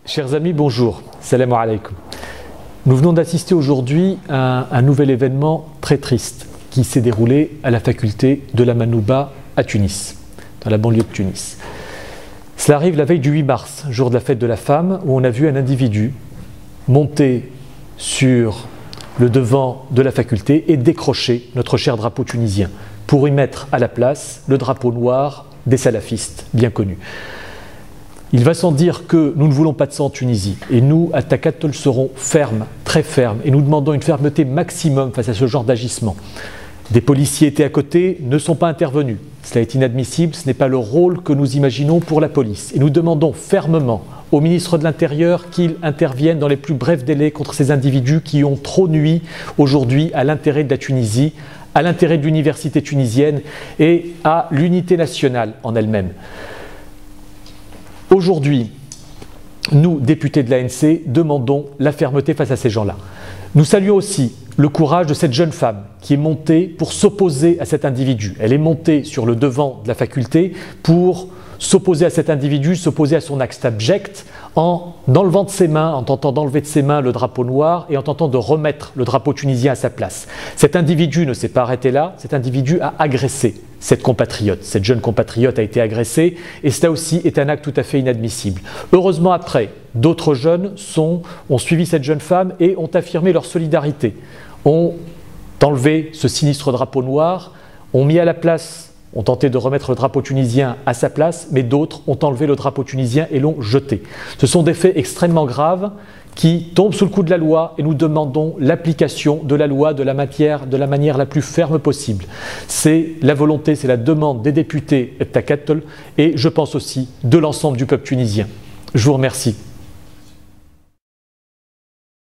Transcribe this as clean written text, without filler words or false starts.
Chers amis, bonjour. Salam alaikum. Nous venons d'assister aujourd'hui à un nouvel événement très triste qui s'est déroulé à la faculté de la Manouba à Tunis, dans la banlieue de Tunis. Cela arrive la veille du 8 mars, jour de la fête de la femme, où on a vu un individu monter sur le devant de la faculté et décrocher notre cher drapeau tunisien pour y mettre à la place le drapeau noir des salafistes, bien connus. Il va sans dire que nous ne voulons pas de ça en Tunisie. Et nous, à Takattol, serons fermes, très fermes. Et nous demandons une fermeté maximum face à ce genre d'agissement. Des policiers étaient à côté, ne sont pas intervenus. Cela est inadmissible, ce n'est pas le rôle que nous imaginons pour la police. Et nous demandons fermement au ministre de l'Intérieur qu'il intervienne dans les plus brefs délais contre ces individus qui ont trop nui aujourd'hui à l'intérêt de la Tunisie, à l'intérêt de l'université tunisienne et à l'unité nationale en elle-même. Aujourd'hui, nous, députés de l'ANC, demandons la fermeté face à ces gens-là. Nous saluons aussi le courage de cette jeune femme qui est montée pour s'opposer à cet individu. Elle est montée sur le devant de la faculté pour s'opposer à cet individu, s'opposer à son acte abject en enlevant de ses mains, en tentant d'enlever de ses mains le drapeau noir et en tentant de remettre le drapeau tunisien à sa place. Cet individu ne s'est pas arrêté là, cet individu a agressé cette compatriote. Cette jeune compatriote a été agressée et cela aussi est un acte tout à fait inadmissible. Heureusement après, d'autres jeunes ont suivi cette jeune femme et ont affirmé leur solidarité, ont enlevé ce sinistre drapeau noir, ont mis à la place, ont tenté de remettre le drapeau tunisien à sa place, mais d'autres ont enlevé le drapeau tunisien et l'ont jeté. Ce sont des faits extrêmement graves qui tombent sous le coup de la loi et nous demandons l'application de la loi de la manière la plus ferme possible. C'est la volonté, c'est la demande des députés de Takattol et je pense aussi de l'ensemble du peuple tunisien. Je vous remercie.